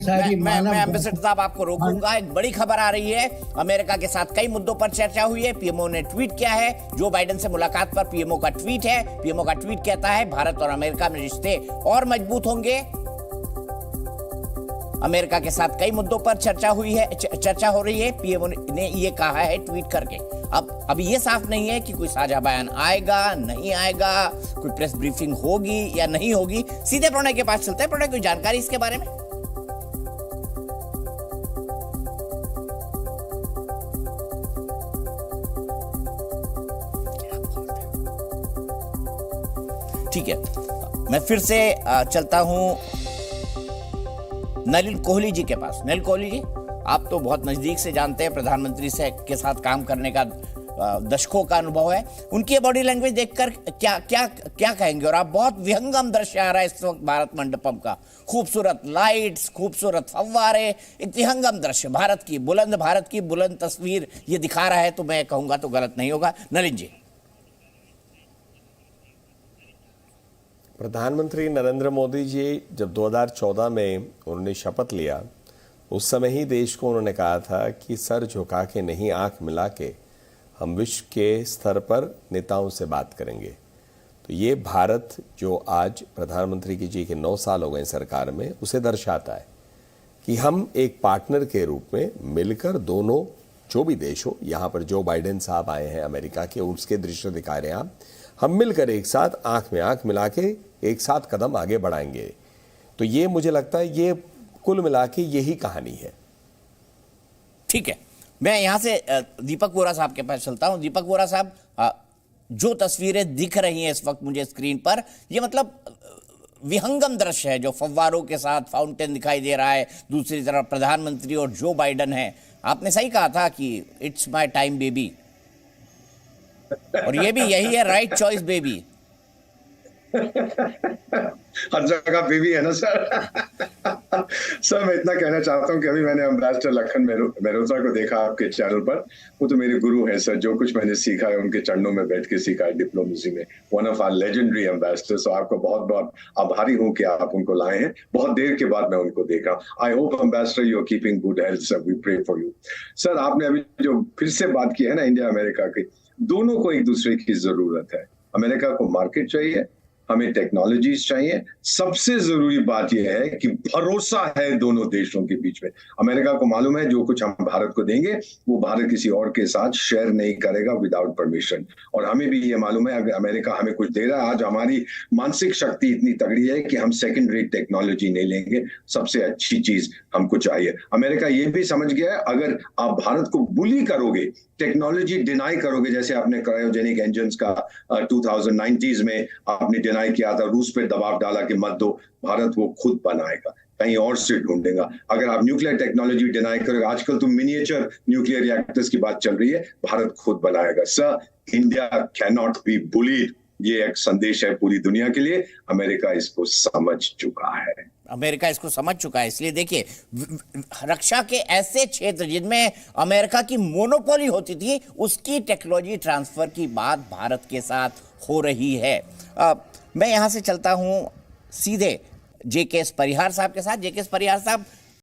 मैं एम्बेसडर साहब आपको रोकूंगा। एक बड़ी खबर आ रही है, अमेरिका के साथ कई मुद्दों पर चर्चा हुई है। पीएमओ ने ट्वीट किया है, जो बाइडेन से मुलाकात पर पीएमओ का ट्वीट है। पीएमओ का ट्वीट कहता है, भारत और अमेरिका में रिश्ते और मजबूत होंगे। अमेरिका के साथ कई मुद्दों पर चर्चा हो रही है, पीएमओ ने ये कहा है ट्वीट करके। अब अभी ये साफ नहीं है कि कोई साझा बयान आएगा नहीं आएगा, कोई प्रेस ब्रीफिंग होगी या नहीं होगी। सीधे प्रणय के पास चलते हैं। प्रणय, कोई जानकारी इसके बारे में? ठीक है, मैं फिर से चलता हूं नलिन कोहली जी के पास। नलिन कोहली जी, आप तो बहुत नजदीक से जानते हैं, प्रधानमंत्री से के साथ काम करने का दशकों का अनुभव है। उनकी बॉडी लैंग्वेज देखकर क्या क्या क्या कहेंगे? और आप बहुत विहंगम दृश्य आ रहा है इस वक्त भारत मंडपम का, खूबसूरत लाइट्स, खूबसूरत फव्वारे, एक विहंगम दृश्य, भारत की बुलंद तस्वीर ये दिखा रहा है। तो मैं कहूंगा तो गलत नहीं होगा। नलिन जी। प्रधानमंत्री नरेंद्र मोदी जी जब 2014 में उन्होंने शपथ लिया, उस समय ही देश को उन्होंने कहा था कि सर झुका के नहीं, आंख मिला के हम विश्व के स्तर पर नेताओं से बात करेंगे। तो ये भारत जो आज प्रधानमंत्री जी के 9 साल हो गए सरकार में, उसे दर्शाता है कि हम एक पार्टनर के रूप में मिलकर, दोनों जो भी देश हो, यहाँ पर जो बाइडेन साहब आए हैं अमेरिका के, उसके दृश्य दिखा रहे हैं आप, हम मिलकर एक साथ आंख में आंख मिला के एक साथ कदम आगे बढ़ाएंगे। तो ये मुझे लगता है ये कुल मिला के यही कहानी है। ठीक है, मैं यहां से दीपक वोरा साहब के पास चलता हूं। दीपक वोरा साहब, जो तस्वीरें दिख रही हैं इस वक्त मुझे स्क्रीन पर, ये मतलब विहंगम दृश्य है, जो फव्वारों के साथ फाउंटेन दिखाई दे रहा है। दूसरी तरफ प्रधानमंत्री और जो बाइडेन है। आपने सही कहा था कि इट्स माय टाइम बेबी, और ये भी यही है, राइट चॉइस बेबी। हर जगह बेबी है ना सर। सर मैं इतना कहना चाहता हूँ कि अभी मैंने एम्बेसडर लखन मेहरोत्रा को देखा आपके चैनल पर। वो तो मेरे गुरु है सर, जो कुछ मैंने सीखा है उनके चरणों में बैठ के सीखा है डिप्लोमेसी में। One of our legendary ambassador. So आपको बहुत बहुत आभारी हूँ कि आप उनको लाए हैं। बहुत देर के बाद मैं उनको देखा। I hope ambassador you are keeping good health sir, we pray for you. Sir आपने अभी जो फिर से बात की है ना इंडिया अमेरिका की, दोनों को एक दूसरे की जरूरत है। अमेरिका को मार्केट चाहिए, हमें टेक्नोलॉजीज चाहिए। सबसे जरूरी बात यह है कि भरोसा है दोनों देशों के बीच में। अमेरिका को मालूम है जो कुछ हम भारत को देंगे वो भारत किसी और के साथ शेयर नहीं करेगा विदाउट परमिशन। और हमें भी ये मालूम है अगर अमेरिका हमें कुछ दे रहा है, आज हमारी मानसिक शक्ति इतनी तगड़ी है कि हम सेकेंड रेट टेक्नोलॉजी नहीं लेंगे, सबसे अच्छी चीज हमको चाहिए। अमेरिका ये भी समझ गया है, अगर आप भारत को बुली करोगे, टेक्नोलॉजी डिनाई करोगे, जैसे आपने क्रायोजेनिक इंजन्स का 2090s में आपने डिनाई किया था, रूस पे दबाव डाला कि मत दो, भारत वो खुद बनाएगा, कहीं और से ढूंढेगा। अगर आप न्यूक्लियर टेक्नोलॉजी डिनाई करोगे, आजकल तो मिनिएचर न्यूक्लियर रिएक्टर्स की बात चल रही है, भारत खुद बनाएगा। Sir India can not be bullied, ये एक संदेश है पूरी दुनिया के लिए। अमेरिका इसको समझ चुका है। अमेरिका इसको समझ चुका है। इसलिए देखिए, रक्षा के ऐसे क्षेत्र जिनमें अमेरिका की मोनोपोली होती थी, उसकी टेक्नोलॉजी ट्रांसफर की बात भारत के साथ हो रही है। मैं यहां से चलता हूं सीधे जेके परिहार साहब के साथ। जेके परिहार साहब,